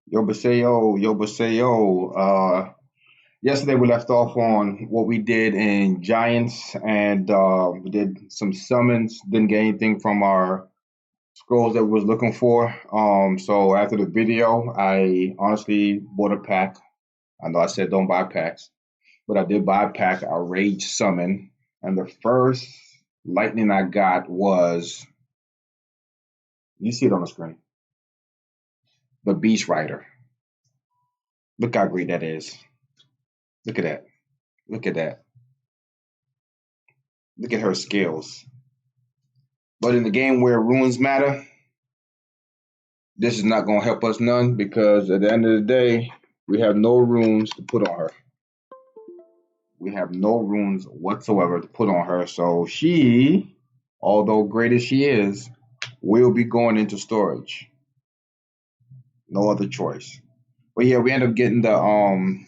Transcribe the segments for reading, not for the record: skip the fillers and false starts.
Yo Basayo. Yesterday we left off on what we did in Giants, and we did some summons. Didn't get anything from our scrolls that we was looking for. So after the video, I honestly bought a pack. I know I said don't buy packs, but I did buy a pack. A rage summon, and the first lightning I got was you see it on the screen, the Beast Rider. Look how great that is. Look at that. Look at that. Look at her skills. But in the game where runes matter, this is not going to help us none because at the end of the day, we have no runes to put on her. We have no runes whatsoever to put on her. So she, although great as she is, will be going into storage. No other choice. But yeah, we end up getting the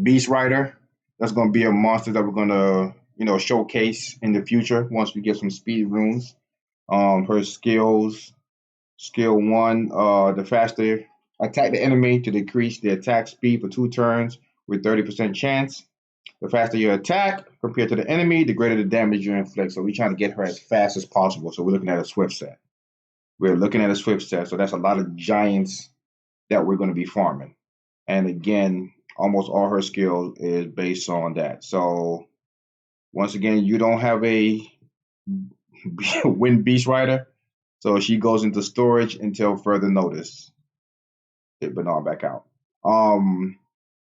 Beast Rider. That's going to be a monster that we're going to, showcase in the future once we get some speed runes. Her skills. Skill one, the faster attack the enemy to decrease the attack speed for 2 turns with 30% chance. The faster you attack compared to the enemy, the greater the damage you inflict. So we're trying to get her as fast as possible. So we're looking at a swift set. We're looking at a swift set. So that's a lot of giants that we're going to be farming. And again, almost all her skill is based on that. So once again, you don't have a Wind Beast Rider. So she goes into storage until further notice. Hit Bernard back out. Um,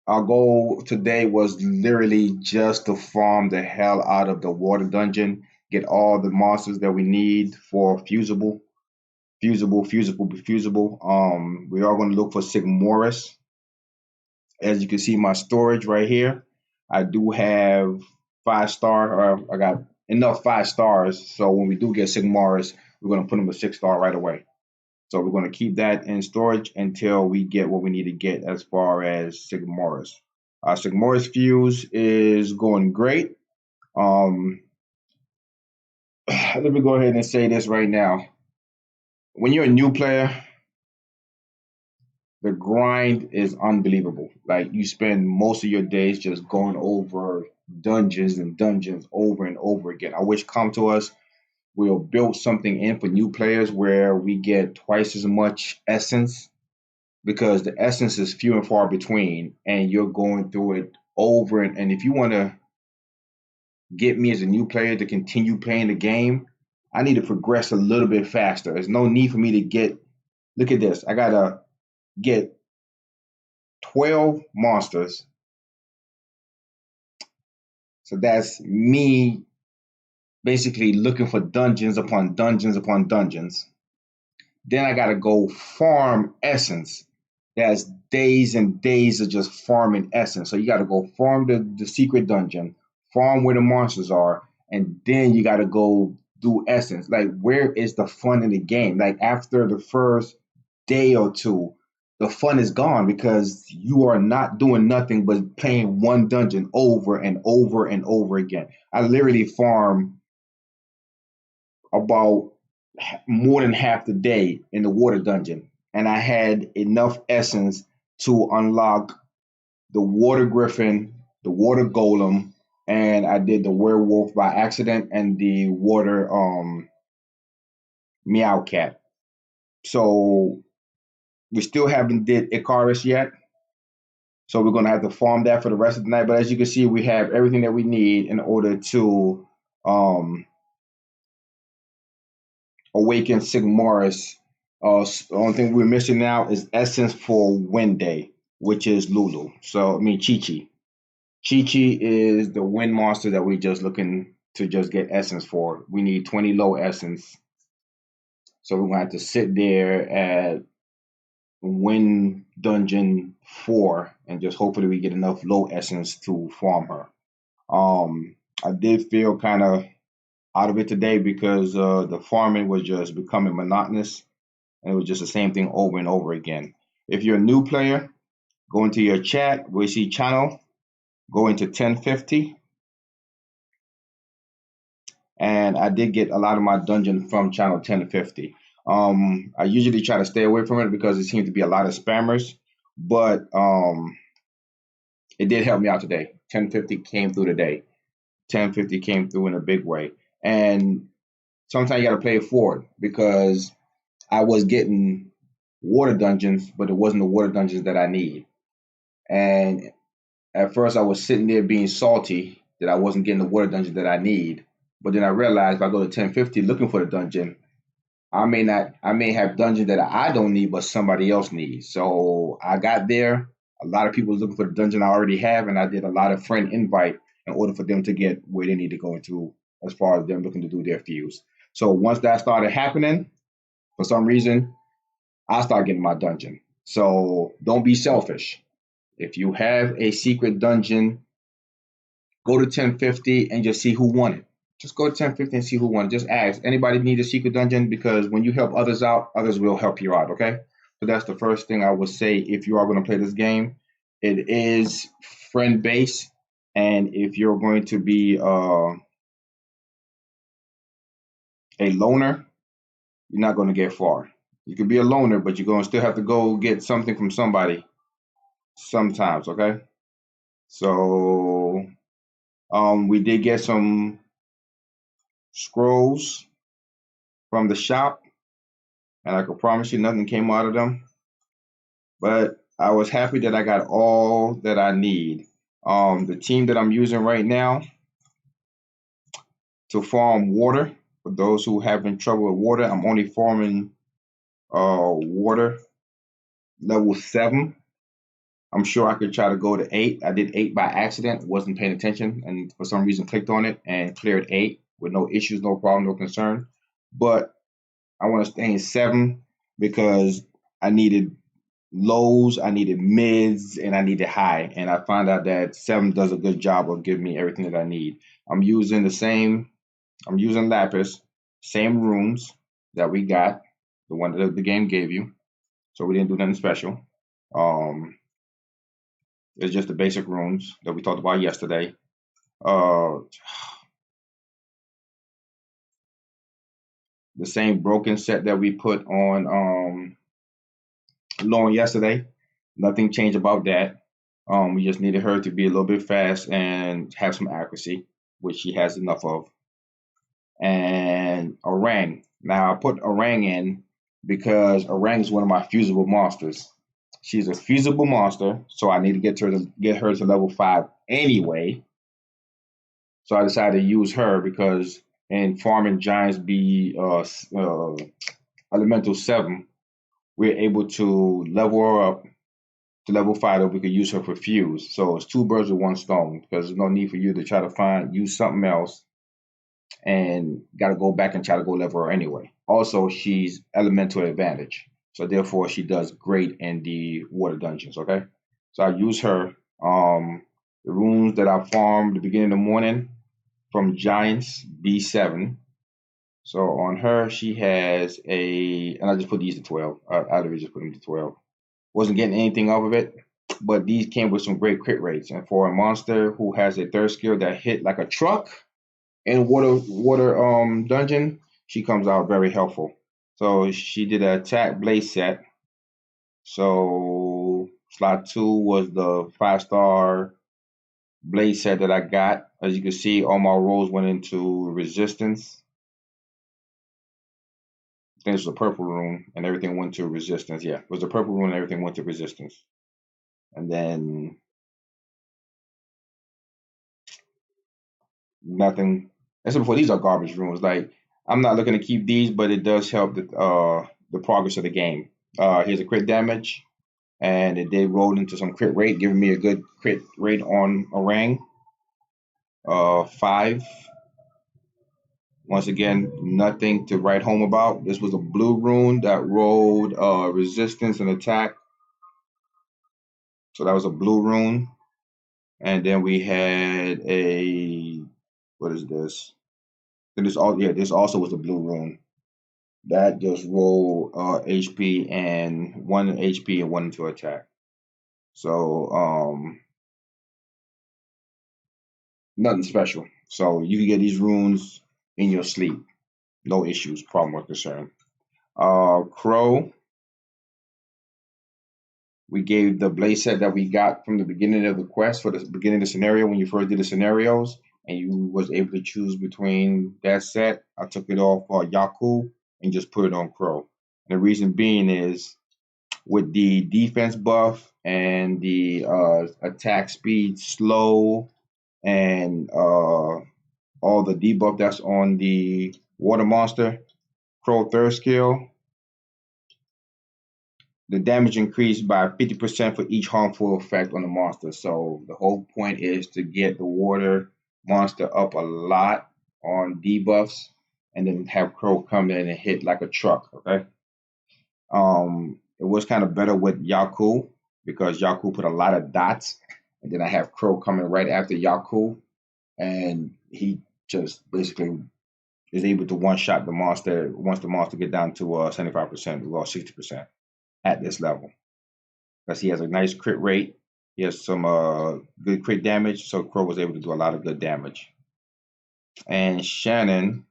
our goal today was literally just to farm the hell out of the water dungeon, get all the monsters that we need for fusible. We are going to look for Sigmoris. As you can see, my storage right here, I do have 5 star, or I got enough 5 stars. So when we do get Sigmoris, we're going to put them a 6 star right away. So we're going to keep that in storage until we get what we need to get as far as Sigmoris. Sigmoris Fuse is going great. Let me go ahead and say this right now. When you're a new player, the grind is unbelievable. Like you spend most of your days just going over dungeons and dungeons over and over again. I wish Come to Us will build something in for new players where we get twice as much essence because the essence is few and far between and you're going through it over and if you want to get me as a new player to continue playing the game, I need to progress a little bit faster. There's no need for me to get look at this. I gotta get 12 monsters. So that's me basically looking for dungeons upon dungeons upon dungeons. Then I gotta go farm essence. That's days and days of just farming essence. So you gotta go farm the secret dungeon, farm where the monsters are, and then you gotta go do essence. Like where is the fun in the game? Like after the first day or two, the fun is gone because you are not doing nothing but playing one dungeon over and over and over again. I literally farm about more than half the day in the water dungeon, and I had enough essence to unlock the water griffin, the water golem, and I did the werewolf by accident and the water meow cat. So we still haven't did Icarus yet. So we're gonna have to farm that for the rest of the night. But as you can see, we have everything that we need in order to um, awaken Sigmaris. The only thing we're missing now is essence for Wednesday, which is Lulu. So I mean Chi Chi. Chi Chi is the wind monster that we're just looking to just get essence for. We need 20 low essence. So we're gonna have to sit there at Wind Dungeon 4 and just hopefully we get enough low essence to farm her. I did feel kind of out of it today because the farming was just becoming monotonous and it was just the same thing over and over again. If you're a new player, go into your chat where you see channel, go into 1050, and I did get a lot of my dungeon from channel 1050. I usually try to stay away from it because it seems to be a lot of spammers. but it did help me out today. 1050 came through today. 1050 came through in a big way. And sometimes you got to play it forward because I was getting water dungeons, but it wasn't the water dungeons that I need. And at first, I was sitting there being salty that I wasn't getting the water dungeon that I need. But then I realized if I go to 1050 looking for the dungeon, I may have dungeons that I don't need, but somebody else needs. So I got there. A lot of people was looking for the dungeon I already have, and I did a lot of friend invite in order for them to get where they need to go into as far as them looking to do their fuse. So once that started happening, for some reason, I started getting my dungeon. So don't be selfish. If you have a secret dungeon, go to 1050 and just see who won it. Just go to 1050 and see who won. Just ask. Anybody need a secret dungeon? Because when you help others out, others will help you out, okay? So that's the first thing I would say if you are going to play this game. It is friend based. And if you're going to be a loner, you're not going to get far. You can be a loner, but you're going to still have to go get something from somebody sometimes, okay? So we did get some scrolls from the shop, and I can promise you nothing came out of them. But I was happy that I got all that I need. The team that I'm using right now to farm water, for those who having trouble with water, I'm only farming water level 7. I'm sure I could try to go to 8. I did 8 by accident, wasn't paying attention, and for some reason clicked on it and cleared 8 with no issues, no problem, no concern. But I want to stay in 7 because I needed lows, I needed mids, and I needed high. And I found out that 7 does a good job of giving me everything that I need. I'm using Lapis, same runes that we got, the one that the game gave you. So we didn't do nothing special. It's just the basic runes that we talked about yesterday. The same broken set that we put on Lauren yesterday. Nothing changed about that. We just needed her to be a little bit fast and have some accuracy, which she has enough of. And Orang. Now I put Orang in because Orang is one of my fusible monsters. She's a fusible monster, so I need to get her to level 5 anyway. So I decided to use her because in farming giants be elemental 7, we're able to level her up to level 5 that we could use her for fuse. So it's 2 birds with 1 stone because there's no need for you to try to use something else and got to go back and try to go level her anyway. Also, she's elemental advantage. So therefore, she does great in the water dungeons, okay? So I use her. The runes that I farmed at the beginning of the morning from Giants B7. So on her, she has and I just put these to 12. I literally just put them to 12. Wasn't getting anything off of it, but these came with some great crit rates. And for a monster who has a 3rd skill that hit like a truck in water dungeon, she comes out very helpful. So she did an attack blaze set. So slot 2 was the 5-star blaze set that I got. As you can see, all my rolls went into resistance. I think it was a purple rune and everything went to resistance. Yeah, it was a purple rune and everything went to resistance. And then nothing. Except for these are garbage runes. Like I'm not looking to keep these, but it does help the progress of the game. Here's a crit damage, and it did roll into some crit rate, giving me a good crit rate on Orang. 5. Once again, nothing to write home about. This was a blue rune that rolled resistance and attack. So that was a blue rune. And then we had what is this? This also was a blue rune. That just rolled HP and 1 HP and 1 into attack. So nothing special. So you can get these runes in your sleep. No issues, problem or concern. Crow. We gave the blaze set that we got from the beginning of the quest for the beginning of the scenario when you first did the scenarios, and you was able to choose between that set. I took it off Yaku and just put it on Crow. And the reason being is with the defense buff and the attack speed slow and all the debuff that's on the water monster, Crow third skill, the damage increased by 50% for each harmful effect on the monster. So the whole point is to get the water monster up a lot on debuffs and then have Crow come in and hit like a truck, okay? It was kind of better with Yaku because Yaku put a lot of dots, and then I have Crow coming right after Yaku, and he just basically is able to one shot the monster once the monster get down to 75% or 60% at this level because he has a nice crit rate. He has some good crit damage, so Crow was able to do a lot of good damage. And Shannon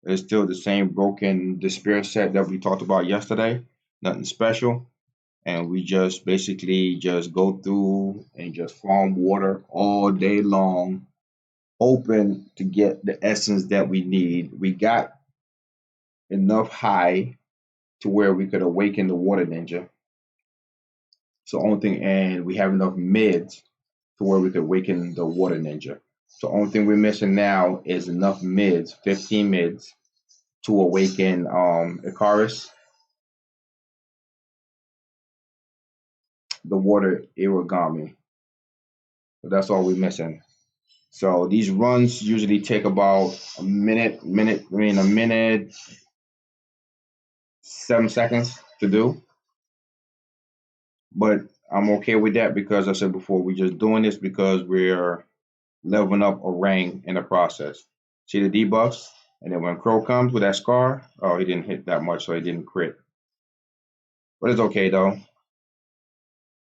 is still the same broken despair set that we talked about yesterday. Nothing special. And we just basically just go through and just farm water all day long, hoping to get the essence that we need. We got enough high to where we could awaken the water ninja. So only thing, and we have enough mids to where we could awaken the water ninja. So only thing we're missing now is enough mids, 15 mids, to awaken Icarus, the water origami. So that's all we're missing. So these runs usually take about a minute, a minute, 7 seconds to do. But I'm okay with that because I said before, we're just doing this because we're leveling up a rank in the process. See the debuffs? And then when Crow comes with that scar, oh, he didn't hit that much, so he didn't crit. But it's okay though,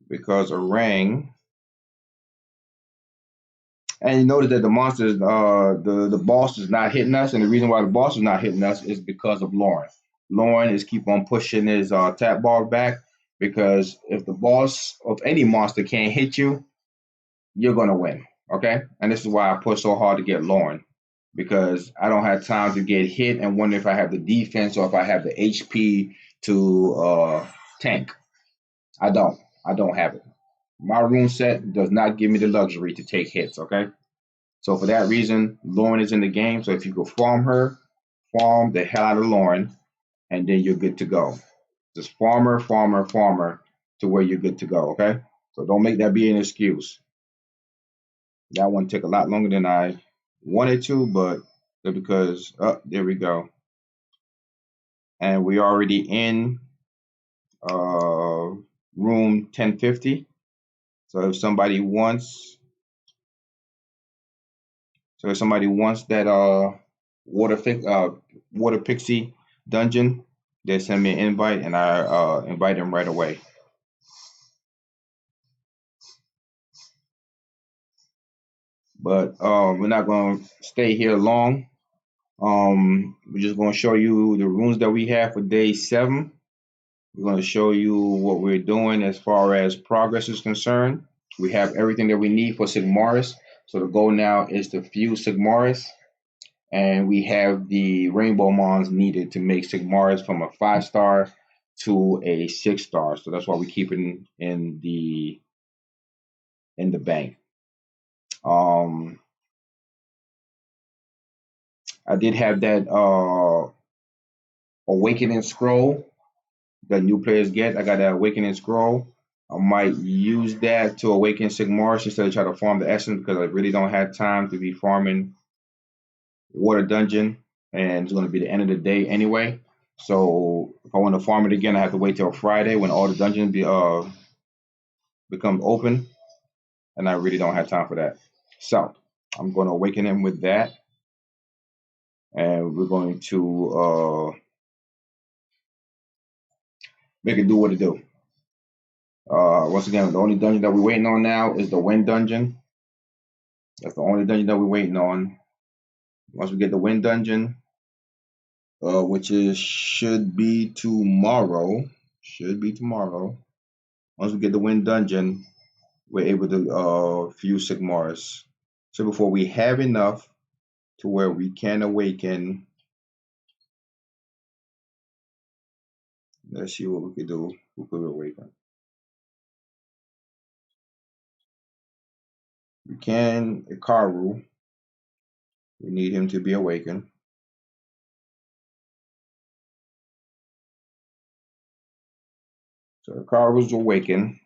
because Orang, and you notice that the monsters, the boss is not hitting us, and the reason why the boss is not hitting us is because of Lauren. Lauren is keep on pushing his tap bar back because if the boss of any monster can't hit you, you're gonna win. Okay, and this is why I push so hard to get Lauren because I don't have time to get hit and wonder if I have the defense or if I have the HP to tank. I don't. I don't have it. My rune set does not give me the luxury to take hits. Okay, so for that reason, Lauren is in the game. So if you go farm her, farm the hell out of Lauren, and then you're good to go. Just farmer, farmer, farmer to where you're good to go. Okay, so don't make that be an excuse. That one took a lot longer than I wanted to, but because there we go, and we already in room 1050. So if somebody wants, that water pixie dungeon, they send me an invite and I invite them right away. But we're not going to stay here long. We're just going to show you the runes that we have for day 7. We're going to show you what we're doing as far as progress is concerned. We have everything that we need for Sigmaris. So the goal now is to fuse Sigmaris. And we have the rainbow mons needed to make Sigmaris from a 5-star to a 6-star. So that's why we keep it in the bank. I did have that awakening scroll that new players get. I got that awakening scroll. I might use that to awaken Sigmaris instead of try to farm the essence because I really don't have time to be farming water dungeon, and it's going to be the end of the day anyway. So if I want to farm it again, I have to wait till Friday when all the dungeons become open, and I really don't have time for that. So I'm going to awaken him with that, and we're going to make it do what it do. Once again, the only dungeon that we're waiting on now is the wind dungeon. That's the only dungeon that we're waiting on. Once we get the wind dungeon, which should be tomorrow. Should be tomorrow. Once we get the Wind Dungeon, we're able to fuse Sigmarus. So before we have enough to where we can awaken, let's see what we could do. We could awaken. We can Ikaru. We need him to be awakened. So Ikaru's awakened.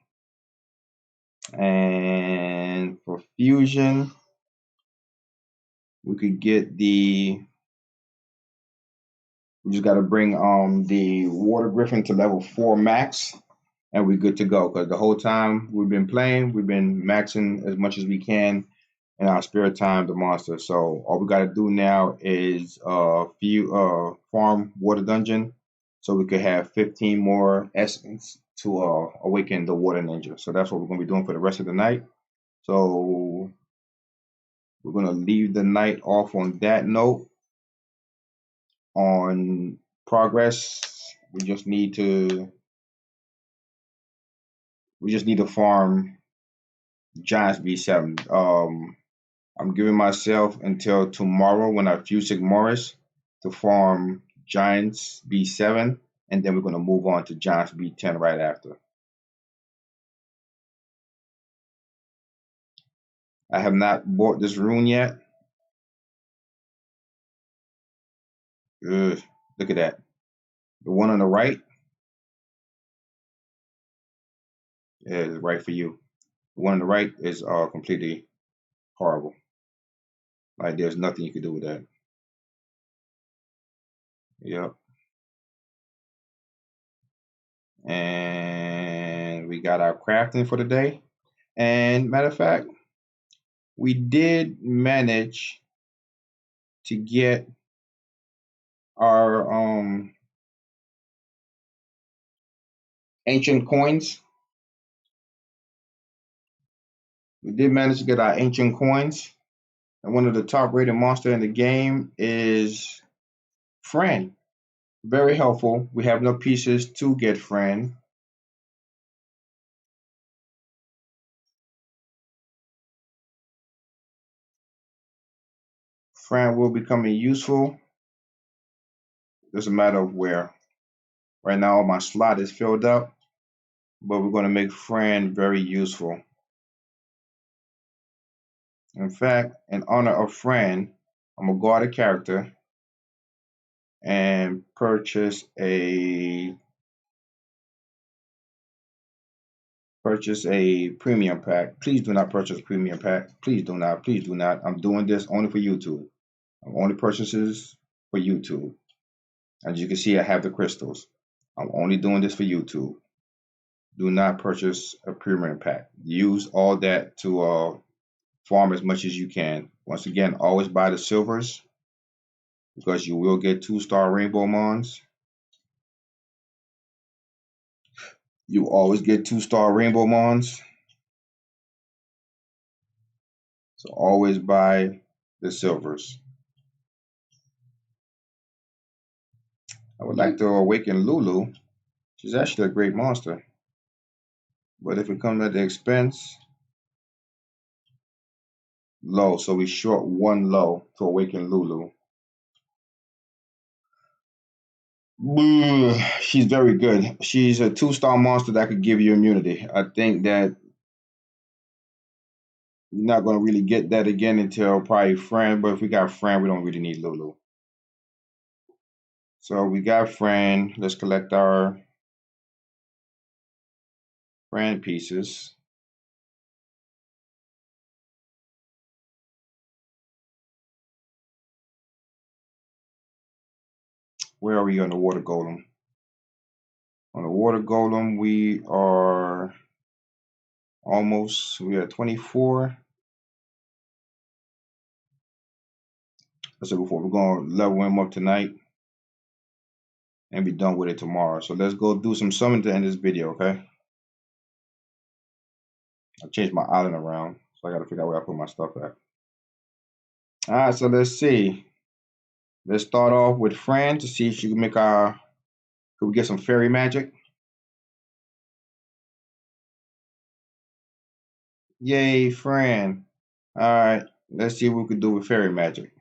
And for fusion, we could get we just got to bring the Water Griffin to level 4 max, and we're good to go. Because the whole time we've been playing, we've been maxing as much as we can in our spare time the monster. So all we got to do now is farm Water Dungeon, so we could have 15 more essence to awaken the Water Ninja. So that's what we're gonna be doing for the rest of the night. So we're gonna leave the night off on that note. On progress, we just need to farm Giants B7. I'm giving myself until tomorrow when I fuse Sigmarus to farm Giants B7, and then we're gonna move on to Giants B10 right after. I have not bought this rune yet. Ugh, look at that. The one on the right is right for you. The one on the right is completely horrible. Like there's nothing you can do with that. Yep. And we got our crafting for the day. And matter of fact, we did manage to get our ancient coins. We did manage to get our ancient coins. And one of the top rated monster in the game is Fran. Very helpful. We have no pieces to get Fran. Fran will be coming useful. It's a matter of where. Right now my slot is filled up, but we're going to make Fran very useful. In fact, in honor of Fran, I'm going to go out of character and purchase a premium pack. Please do not purchase a premium pack. Please do not. Please do not. I'm doing this only for YouTube. I'm only purchases for YouTube. As you can see, I have the crystals. I'm only doing this for YouTube. Do not purchase a premium pack. Use all that to farm as much as you can. Once again, always buy the silvers because you will get 2-star rainbow mons. You always get 2-star rainbow mons. So always buy the silvers. I would like to awaken Lulu. She's actually a great monster. But if it comes at the expense, low. So we short 1 low to awaken Lulu. She's very good. She's a 2-star monster that could give you immunity. I think that you're not going to really get that again until probably Fran. But if we got Fran, we don't really need Lulu. So we got Fran. Let's collect our Fran pieces. Where are we on the water golem? On the water golem, we are almost, we are 24. I said before, we're going to level him up tonight and be done with it tomorrow. So let's go do some summon to end this video, okay? I changed my island around, so I got to figure out where I put my stuff at. All right, so let's see. Let's start off with Fran to see if she can make could we get some fairy magic? Yay, Fran. Alright, let's see what we can do with fairy magic.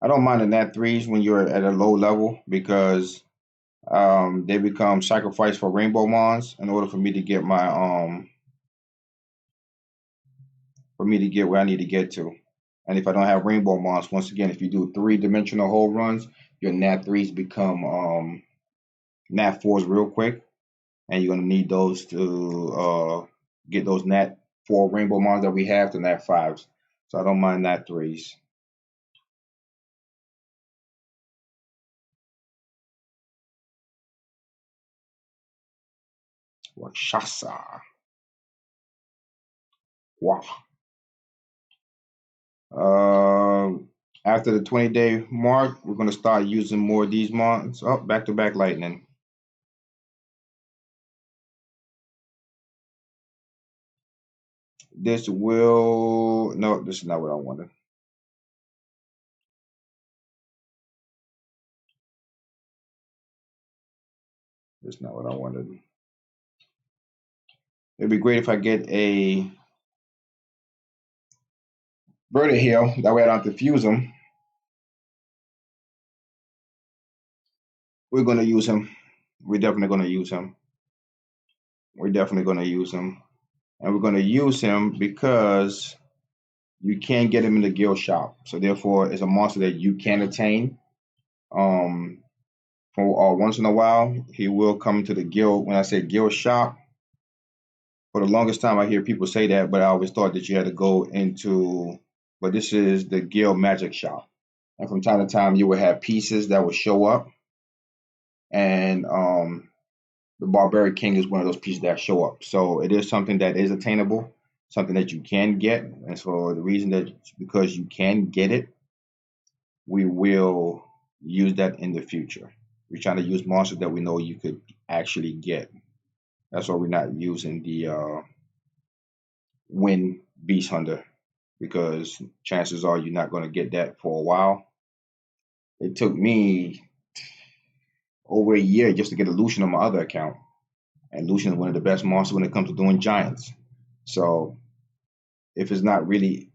I don't mind the nat threes when you're at a low level because they become sacrifice for rainbow mons in order for me to get my for me to get where I need to get to. And if I don't have rainbow mons, once again, if you do 3-dimensional hole runs, your nat threes become nat fours real quick, and you're gonna need those to get those nat four rainbow mons that we have to nat fives. So I don't mind nat threes. Rakshasa. Wow. After the 20-day mark, we're gonna start using more of these mons. Oh, back-to-back lightning. This will no, this is not what I wanted. That's not what I wanted. It'd be great if I get a Birdie Hill. That way I don't have to fuse him. We're gonna use him. We're definitely gonna use him. We're definitely gonna use him. And we're gonna use him because you can get him in the guild shop. So therefore it's a monster that you can attain. Um for once in a while, he will come to the guild. When I say guild shop, for the longest time I hear people say that, but I always thought that you had to go into, but this is the guild magic shop. And from time to time you would have pieces that would show up, and the barbaric king is one of those pieces that show up. So it is something that is attainable, something that you can get. And so the reason that because you can get it, we will use that in the future. We're trying to use monsters that we know you could actually get. That's why we're not using the Wind Beast Hunter, because chances are you're not going to get that for a while. It took me over a year just to get a Lucian on my other account. And Lucian is one of the best monsters when it comes to doing giants. So if it's not really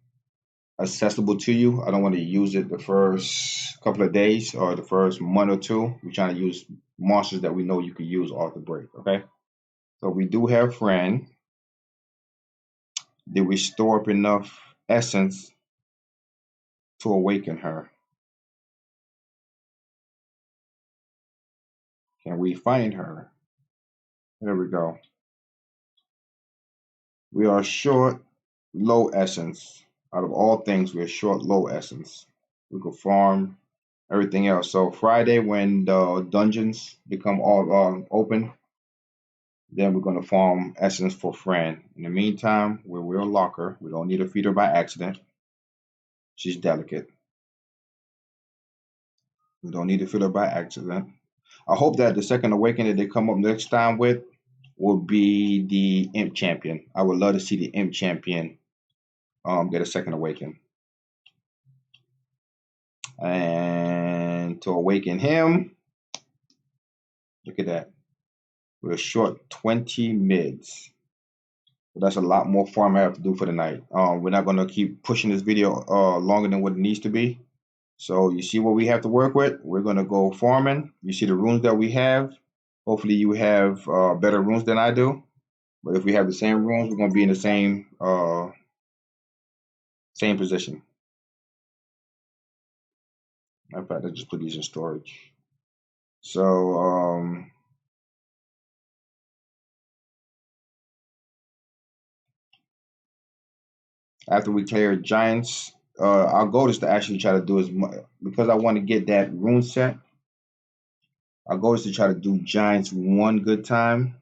accessible to you, I don't want to use it the first couple of days or the first month or two. We're trying to use monsters that we know you can use off the break. Okay. So we do have Fran. Did we store up enough essence to awaken her? Can we find her? There we go. We are short low essence. Out of all things, we're short low essence. We could farm everything else. So Friday, when the dungeons become all open, then we're gonna farm essence for Fran. In the meantime, we will lock her. We don't need to feed her by accident. She's delicate. We don't need to feed her by accident. I hope that the second awakening that they come up next time with will be the Imp Champion. I would love to see the Imp Champion get a second awaken. And to awaken him, look at that. We're short 20 mids. So that's a lot more farm I have to do for the night. We're not going to keep pushing this video longer than what it needs to be. So you see what we have to work with. We're going to go farming. You see the runes that we have. Hopefully you have better runes than I do. But if we have the same runes, we're going to be in the same position. In fact, I just put these in storage. So after we clear giants, our goal is to actually try to do as much, because I want to get that rune set. Our goal is to try to do giants one good time.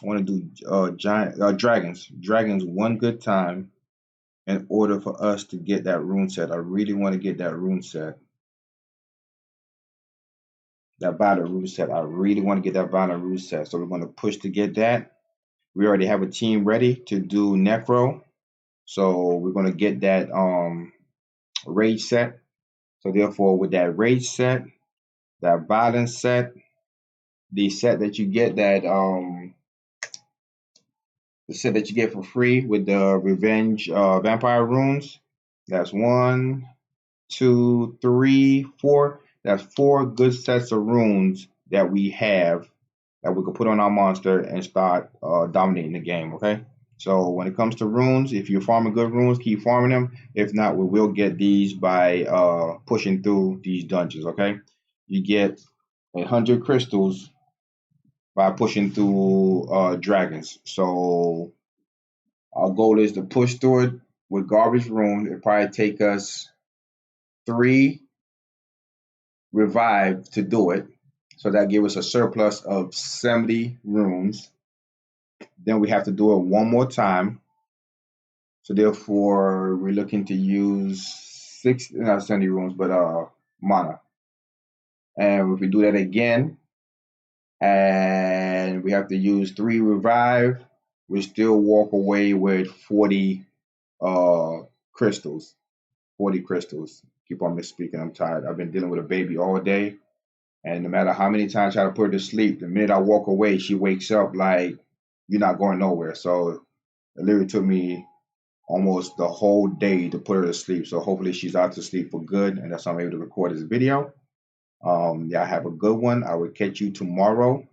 I want to do dragons one good time in order for us to get that rune set. I really want to get that rune set. that violent root set. I really want to get that violent root set. So we're going to push to get that. We already have a team ready to do Necro. So we're going to get that rage set. So therefore, with that rage set, that violence set, the set that you get the set that you get for free with the revenge vampire runes. That's 1, 2, 3, 4. That's 4 good sets of runes that we have that we can put on our monster and start dominating the game. Okay. So when it comes to runes, if you're farming good runes, keep farming them. If not, we will get these by pushing through these dungeons. Okay. You get 100 crystals by pushing through dragons. So our goal is to push through it with garbage runes. It probably take us 3 revive to do it. So that gives us a surplus of 70 runes. Then we have to do it one more time. So therefore, we're looking to use 6, not 70 runes, but mana. And if we do that again, and we have to use 3 revive, we still walk away with 40 crystals. 40 crystals. Keep on misspeaking. I'm tired. I've been dealing with a baby all day. And no matter how many times I try to put her to sleep, the minute I walk away, she wakes up like, you're not going nowhere. So it literally took me almost the whole day to put her to sleep. So hopefully she's out to sleep for good. And that's how I'm able to record this video. Y'all have a good one. I will catch you tomorrow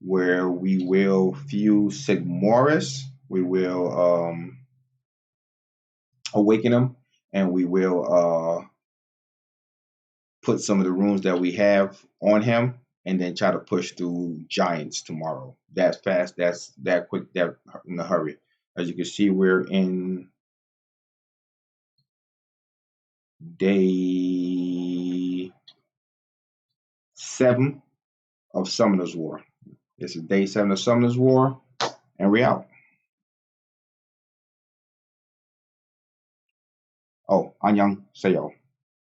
where we will fuse Sigmoris. We will awaken him. And we will put some of the runes that we have on him and then try to push through giants tomorrow. That's fast, that's that quick, that in a hurry. As you can see, we're in day 7 of Summoner's War. This is day 7 of Summoner's War, and we're out. Oh, Annyeong, Seyo.